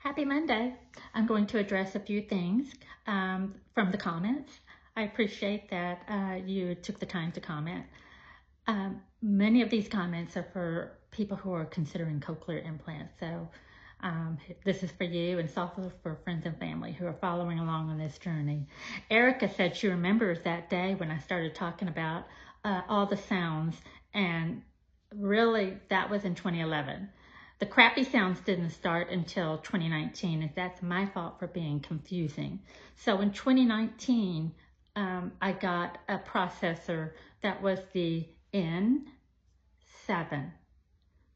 Happy Monday. I'm going to address a few things from the comments. I appreciate that you took the time to comment. Many of these comments are for people who are considering cochlear implants. So this is for you, and it's also for friends and family who are following along on this journey. Erica said she remembers that day when I started talking about all the sounds, and really that was in 2011. The crappy sounds didn't start until 2019, and that's my fault for being confusing. So in 2019, I got a processor that was the N7,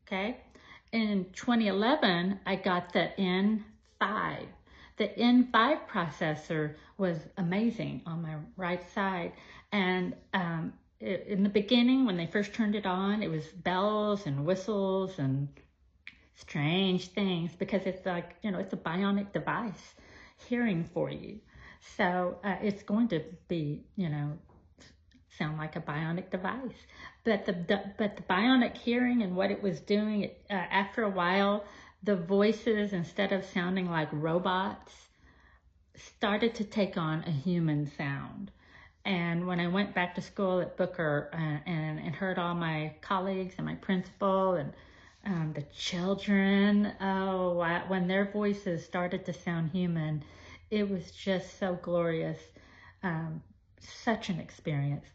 okay? In 2011, I got the N5. The N5 processor was amazing on my right side, and in the beginning, when they first turned it on, it was bells and whistles and strange things, because it's like, it's a bionic device hearing for you. So it's going to be, sound like a bionic device. But the bionic hearing and what it was doing, after a while, the voices, instead of sounding like robots, started to take on a human sound. And when I went back to school at Booker and heard all my colleagues and my principal and the children, when their voices started to sound human, it was just so glorious. Such an experience.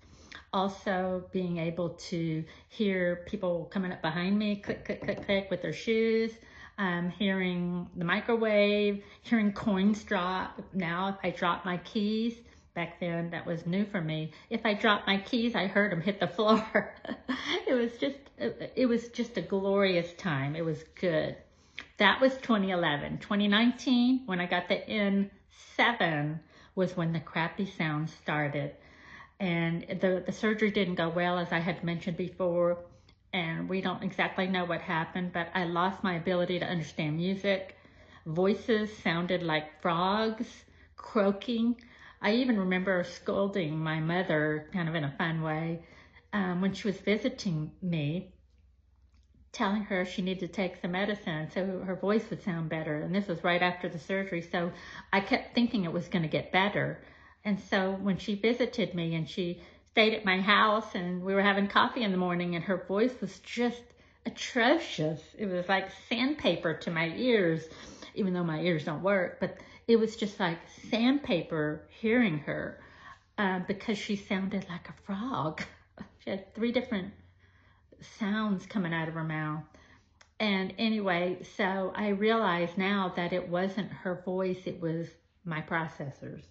Also, being able to hear people coming up behind me, click, click, click, click with their shoes, hearing the microwave, hearing coins drop. Now, if I drop my keys, back then that was new for me. If I dropped my keys, I heard them hit the floor. It was just a glorious time. It was good. That was 2011. 2019, when I got the N7, was when the crappy sounds started. And the surgery didn't go well, as I had mentioned before, and we don't exactly know what happened, but I lost my ability to understand music. Voices sounded like frogs, croaking. I even remember scolding my mother, kind of in a fun way, when she was visiting me, telling her she needed to take some medicine so her voice would sound better. And this was right after the surgery, so I kept thinking it was going to get better. And so when she visited me and she stayed at my house and we were having coffee in the morning, and her voice was just atrocious. It was like sandpaper to my ears, even though my ears don't work, but it was just like sandpaper hearing her because she sounded like a frog. She had 3 different sounds coming out of her mouth. And anyway, so I realize now that it wasn't her voice, it was my processors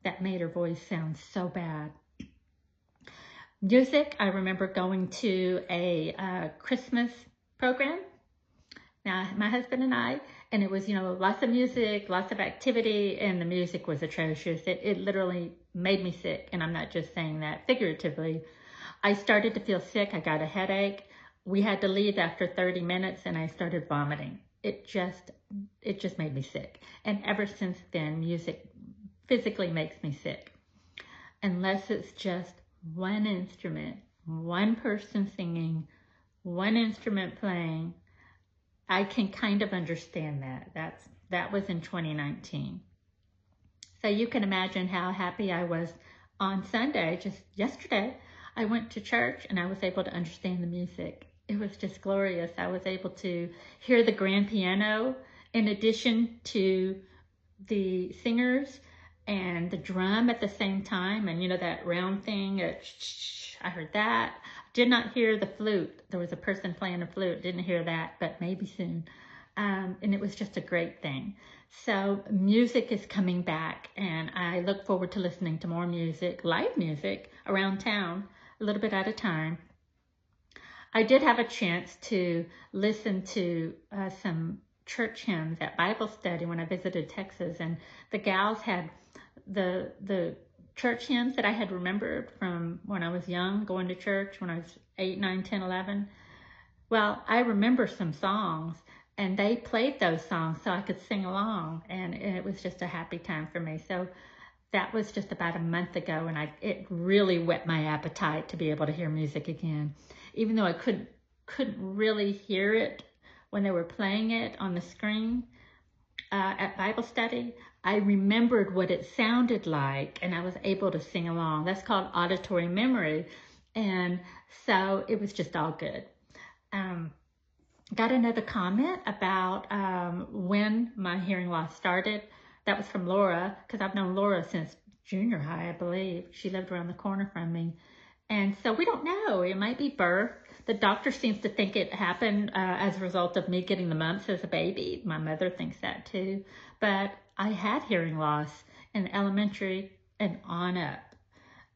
that made her voice sound so bad. Music, I remember going to a Christmas program. Now, my husband and I, and it was, lots of music, lots of activity, and the music was atrocious. It literally made me sick, and I'm not just saying that figuratively. I started to feel sick. I got a headache. We had to leave after 30 minutes, and I started vomiting. It just made me sick. And ever since then, music physically makes me sick. Unless it's just one instrument, one person singing, one instrument playing, I can kind of understand that. That was in 2019. So you can imagine how happy I was on Sunday, just yesterday. I went to church and I was able to understand the music. It was just glorious. I was able to hear the grand piano in addition to the singers and the drum at the same time. And that round thing, I heard that. Did not hear the flute. There was a person playing a flute. Didn't hear that, but maybe soon. And it was just a great thing. So music is coming back, and I look forward to listening to more music, live music around town, a little bit at a time. I did have a chance to listen to some church hymns at Bible study when I visited Texas, and the gals had the church hymns that I had remembered from when I was young, going to church when I was 8, 9, 10, 11. Well, I remember some songs, and they played those songs so I could sing along, and it was just a happy time for me. So that was just about a month ago, and it really whet my appetite to be able to hear music again. Even though I couldn't really hear it when they were playing it on the screen, at Bible study, I remembered what it sounded like and I was able to sing along. That's called auditory memory. And so it was just all good. Um, got another comment about when my hearing loss started. That was from Laura, because I've known Laura since junior high, I believe. She lived around the corner from me. And so we don't know. It might be birth. The doctor seems to think it happened as a result of me getting the mumps as a baby. My mother thinks that too. But I had hearing loss in elementary and on up.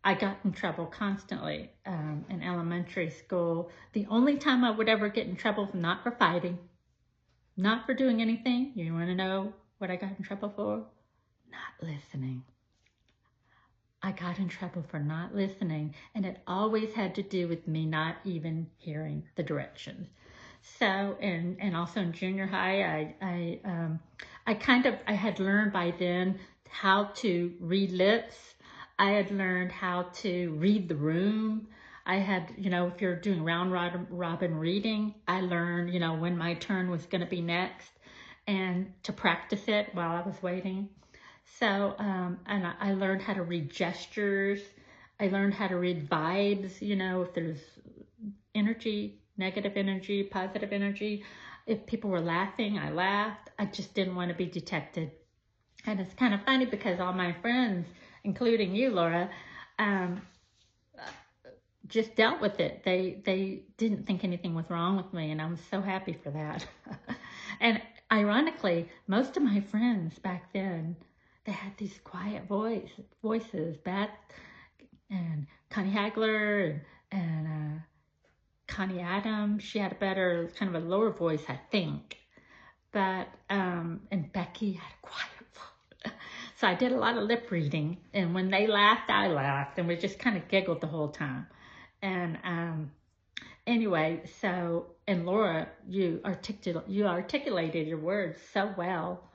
I got in trouble constantly in elementary school. The only time I would ever get in trouble, not for fighting, not for doing anything. You want to know what I got in trouble for? Not listening. I got in trouble for not listening, and it always had to do with me not even hearing the directions. So, and also in junior high, I had learned by then how to read lips. I had learned how to read the room. I had, if you're doing round robin reading, I learned, when my turn was going to be next, and to practice it while I was waiting. So, and I learned how to read gestures. I learned how to read vibes, if there's energy, negative energy, positive energy. If people were laughing, I laughed. I just didn't want to be detected. And it's kind of funny because all my friends, including you, Laura, just dealt with it. They didn't think anything was wrong with me, and I'm so happy for that. And ironically, most of my friends back then, they had these quiet voices. Beth and Connie Hagler and Connie Adams. She had a better, kind of a lower voice, I think. But, and Becky had a quiet voice. So I did a lot of lip reading. And when they laughed, I laughed. And we just kind of giggled the whole time. And anyway, so, and Laura, you articulated your words so well.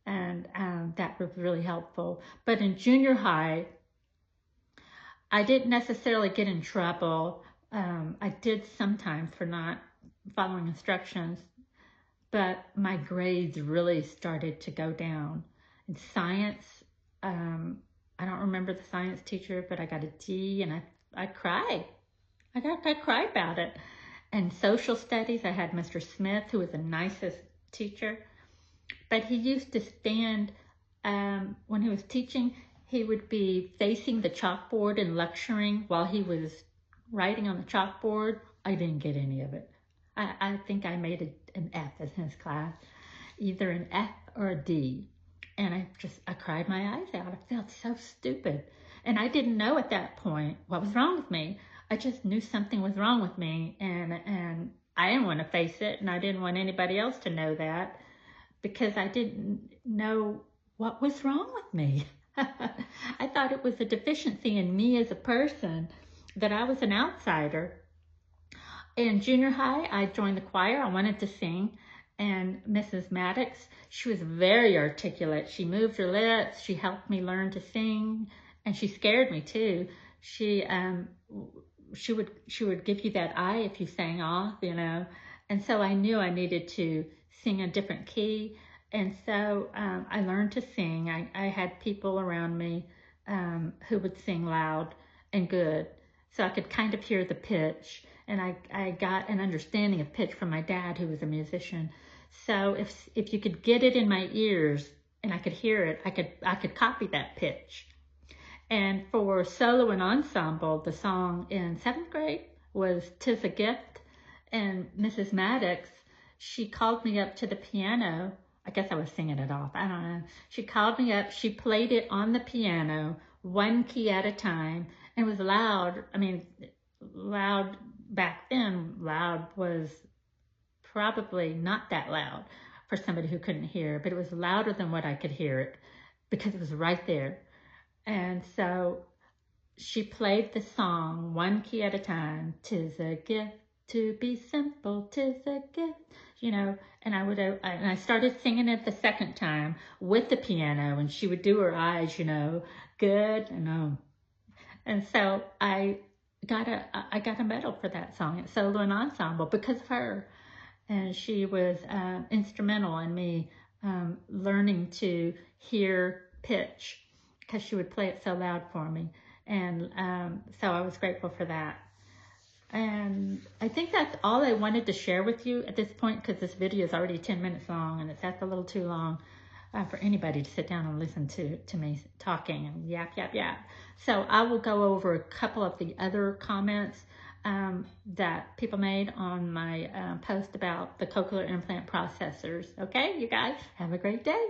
And that was really helpful. But in junior high, I didn't necessarily get in trouble. I did sometimes for not following instructions, but my grades really started to go down. In science, I don't remember the science teacher, but I got a D, and I cried. I cried about it. And social studies, I had Mr. Smith, who was the nicest teacher. But he used to stand, when he was teaching, he would be facing the chalkboard and lecturing while he was writing on the chalkboard. I didn't get any of it. I think I made an F in his class, either an F or a D. And I cried my eyes out. I felt so stupid. And I didn't know at that point what was wrong with me. I just knew something was wrong with me. And I didn't want to face it. And I didn't want anybody else to know that, because I didn't know what was wrong with me. I thought it was a deficiency in me as a person, that I was an outsider. In junior high, I joined the choir. I wanted to sing. And Mrs. Maddox, she was very articulate. She moved her lips. She helped me learn to sing. And she scared me too. She would give you that eye if you sang off, And so I knew I needed to sing a different key. And so I learned to sing. I had people around me who would sing loud and good, so I could kind of hear the pitch. And I got an understanding of pitch from my dad, who was a musician. So if you could get it in my ears and I could hear it, I could copy that pitch. And for solo and ensemble, the song in 7th grade was "'Tis a Gift." And Mrs. Maddox, she called me up to the piano. I guess I was singing it off. I don't know. She called me up. She played it on the piano, one key at a time. And it was loud. I mean, loud back then. Loud was probably not that loud for somebody who couldn't hear. But it was louder than what I could hear it, because it was right there. And so she played the song one key at a time. "'Tis a gift to be simple, 'tis a gift," and I started singing it the second time with the piano, and she would do her eyes, good, and so I got a medal for that song at solo and ensemble because of her, and she was instrumental in me learning to hear pitch, because she would play it so loud for me. And so I was grateful for that. And I think that's all I wanted to share with you at this point, because this video is already 10 minutes long, and that's a little too long for anybody to sit down and listen to me talking and yap, yap, yap. So I will go over a couple of the other comments that people made on my post about the cochlear implant processors. Okay, you guys, have a great day.